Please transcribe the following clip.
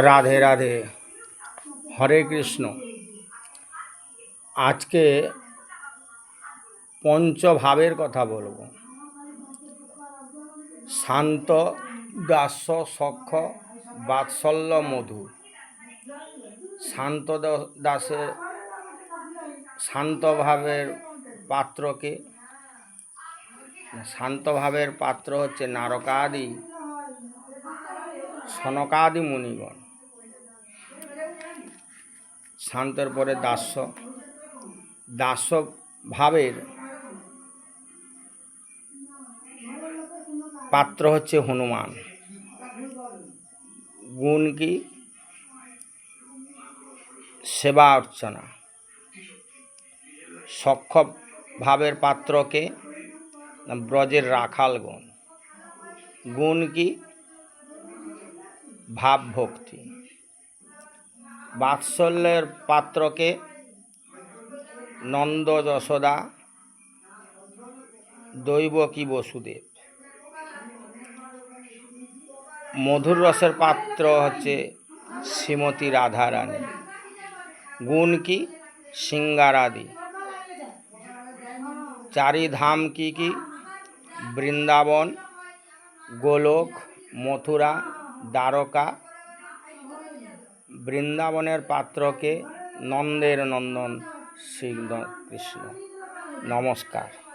রাধে রাধে, হরে কৃষ্ণ। আজকে পঞ্চভাবের কথা বলবো। শান্ত, দাস্য, সখ্য, বাৎসল্য, মধু। শান্ত দাসের শান্ত ভাবের পাত্রকে, শান্ত ভাবের পাত্র হচ্ছে নারকাদি, সনকাদি মুনিগণ। শান্তের পরে দাস্য, দাস্য ভাবের পাত্র হচ্ছে হনুমান। গুণ কি? সেবা অর্চনা। সখ্য ভাবের পাত্রকে ব্রজের রাখালগণ। গুণ কি? ভাব ভক্তি। বাৎসল্যের পাত্রকে নন্দ, যশোদা, দৈবকী, বসুদেব। মধুর রসের পাত্র হচ্ছে শ্রীমতী রাধারানী। গুণ কি? সিঙ্গারাদি। চারি ধাম কি কি? বৃন্দাবন, গোলক, মথুরা, দ্বারকা। বৃন্দাবনের পাত্রকে নন্দের নন্দন শ্রীকৃষ্ণ। নমস্কার।